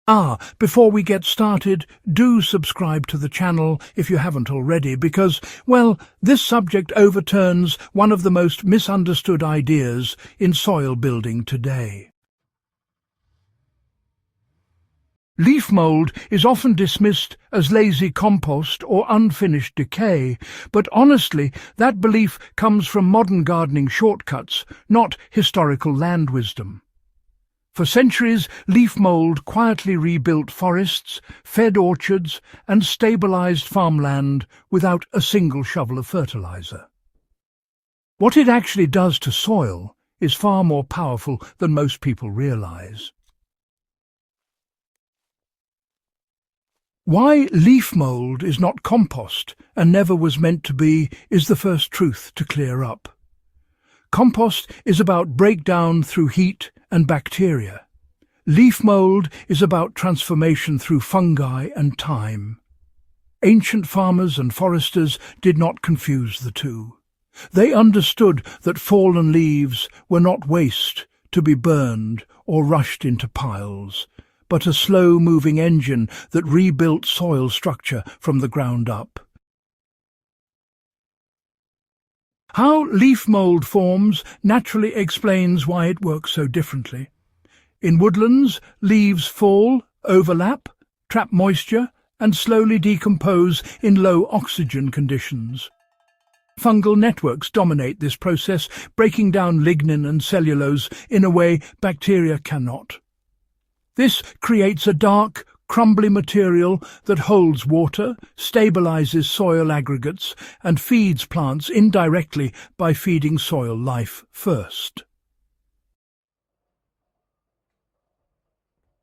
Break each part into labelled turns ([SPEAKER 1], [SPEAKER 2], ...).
[SPEAKER 1] Before we get started, do subscribe to the channel if you haven't already because, well, this subject overturns one of the most misunderstood ideas in soil building today. Leaf mould is often dismissed as lazy compost or unfinished decay, but honestly, that belief comes from modern gardening shortcuts, not historical land wisdom. For centuries, leaf mould quietly rebuilt forests, fed orchards, and stabilized farmland without a single shovel of fertilizer. What it actually does to soil is far more powerful than most people realize. Why leaf mould is not compost and never was meant to be is the first truth to clear up. Compost is about breakdown through heat and bacteria. Leaf mould is about transformation through fungi and time. Ancient farmers and foresters did not confuse the two. They understood that fallen leaves were not waste to be burned or rushed into piles, but a slow-moving engine that rebuilt soil structure from the ground up. How leaf mould forms naturally explains why it works so differently. In woodlands, leaves fall, overlap, trap moisture, and slowly decompose in low oxygen conditions. Fungal networks dominate this process, breaking down lignin and cellulose in a way bacteria cannot. This creates a dark, crumbly material that holds water, stabilizes soil aggregates, and feeds plants indirectly by feeding soil life first.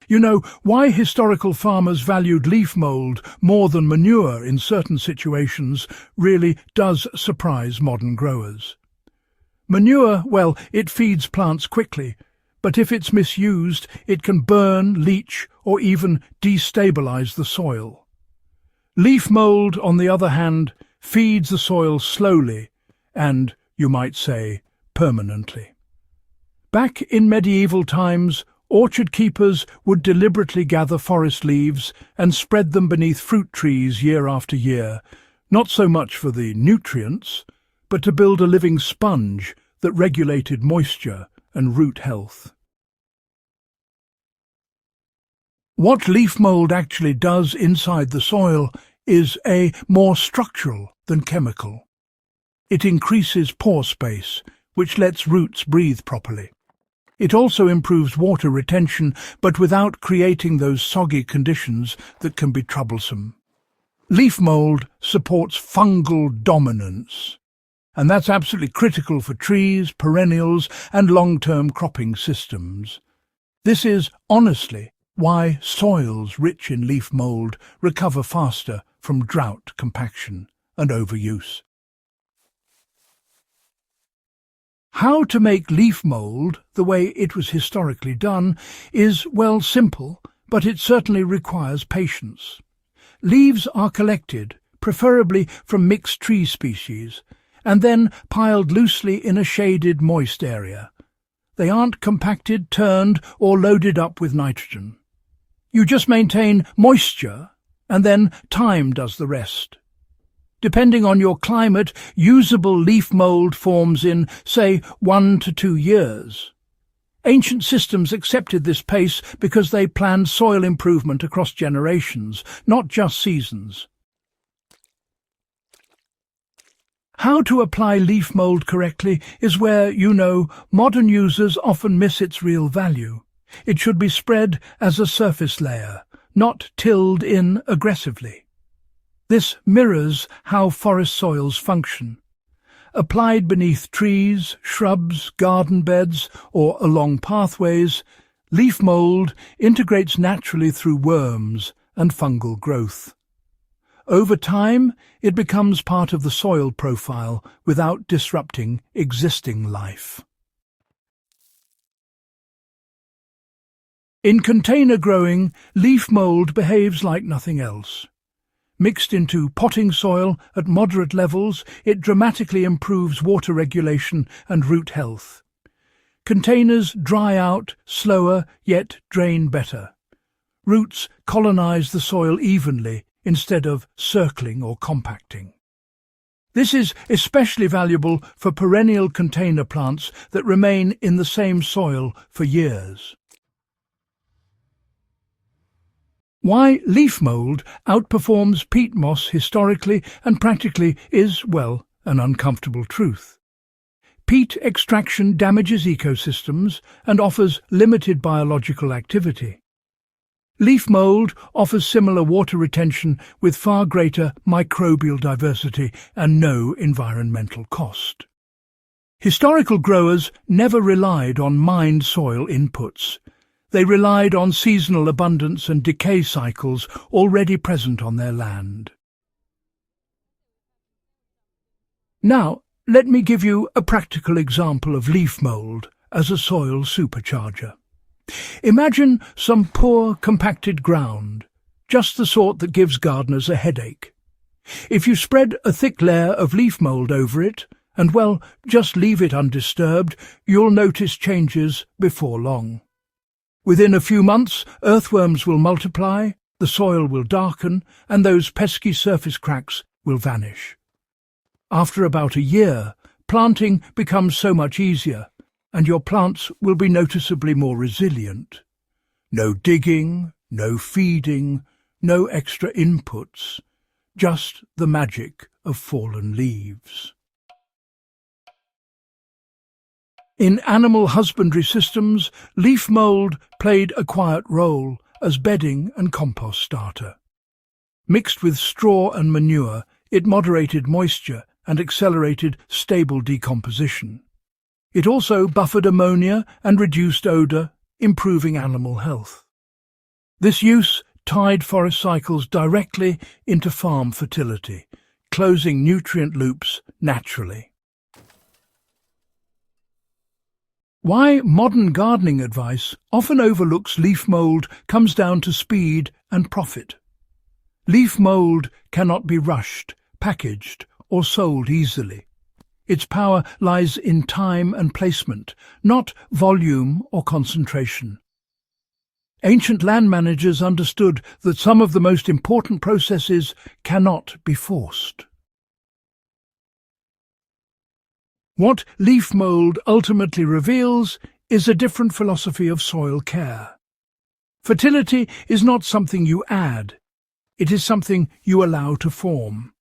[SPEAKER 1] You know, why historical farmers valued leaf mould more than manure in certain situations really does surprise modern growers. Manure, well, it feeds plants quickly, but if it's misused, it can burn, leach, or even destabilize the soil. Leaf mould, on the other hand, feeds the soil slowly and, you might say, permanently. Back in medieval times, orchard keepers would deliberately gather forest leaves and spread them beneath fruit trees year after year, not so much for the nutrients, but to build a living sponge that regulated moisture and root health. What leaf mould actually does inside the soil is more structural than chemical. It increases pore space, which lets roots breathe properly. It also improves water retention, but without creating those soggy conditions that can be troublesome. Leaf mould supports fungal dominance, and that's absolutely critical for trees, perennials, and long-term cropping systems. This is, honestly, why soils rich in leaf mould recover faster from drought, compaction, and overuse. How to make leaf mould the way it was historically done is, well, simple, but it certainly requires patience. Leaves are collected, preferably from mixed tree species, and then piled loosely in a shaded, moist area. They aren't compacted, turned, or loaded up with nitrogen. You just maintain moisture, and then time does the rest. Depending on your climate, usable leaf mould forms in, say, 1 to 2 years. Ancient systems accepted this pace because they planned soil improvement across generations, not just seasons. How to apply leaf mould correctly is where, modern users often miss its real value. It should be spread as a surface layer, not tilled in aggressively. This mirrors how forest soils function. Applied beneath trees, shrubs, garden beds, or along pathways, leaf mould integrates naturally through worms and fungal growth. Over time, it becomes part of the soil profile without disrupting existing life. In container growing, leaf mould behaves like nothing else. Mixed into potting soil at moderate levels, it dramatically improves water regulation and root health. Containers dry out slower, yet drain better. Roots colonize the soil evenly instead of circling or compacting. This is especially valuable for perennial container plants that remain in the same soil for years. Why leaf mould outperforms peat moss historically and practically is, well, an uncomfortable truth. Peat extraction damages ecosystems and offers limited biological activity. Leaf mould offers similar water retention with far greater microbial diversity and no environmental cost. Historical growers never relied on mined soil inputs. They relied on seasonal abundance and decay cycles already present on their land. Now, let me give you a practical example of leaf mould as a soil supercharger. Imagine some poor, compacted ground, just the sort that gives gardeners a headache. If you spread a thick layer of leaf mould over it, and, well, just leave it undisturbed, you'll notice changes before long. Within a few months, earthworms will multiply, the soil will darken, and those pesky surface cracks will vanish. After about a year, planting becomes so much easier, and your plants will be noticeably more resilient. No digging, no feeding, no extra inputs, just the magic of fallen leaves. In animal husbandry systems, leaf mould played a quiet role as bedding and compost starter. Mixed with straw and manure, it moderated moisture and accelerated stable decomposition. It also buffered ammonia and reduced odour, improving animal health. This use tied forest cycles directly into farm fertility, closing nutrient loops naturally. Why modern gardening advice often overlooks leaf mould comes down to speed and profit. Leaf mould cannot be rushed, packaged, or sold easily. Its power lies in time and placement, not volume or concentration. Ancient land managers understood that some of the most important processes cannot be forced. What leaf mould ultimately reveals is a different philosophy of soil care. Fertility is not something you add, it is something you allow to form.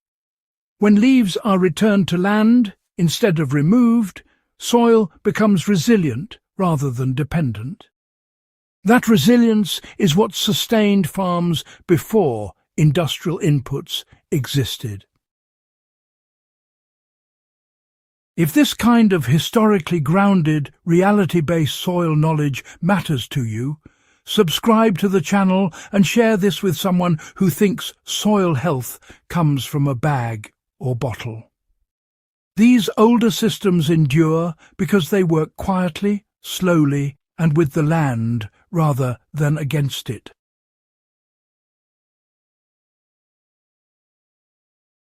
[SPEAKER 1] When leaves are returned to land, instead of removed, soil becomes resilient rather than dependent. That resilience is what sustained farms before industrial inputs existed. If this kind of historically grounded, reality-based soil knowledge matters to you, subscribe to the channel and share this with someone who thinks soil health comes from a bag or bottle. These older systems endure because they work quietly, slowly, and with the land rather than against it.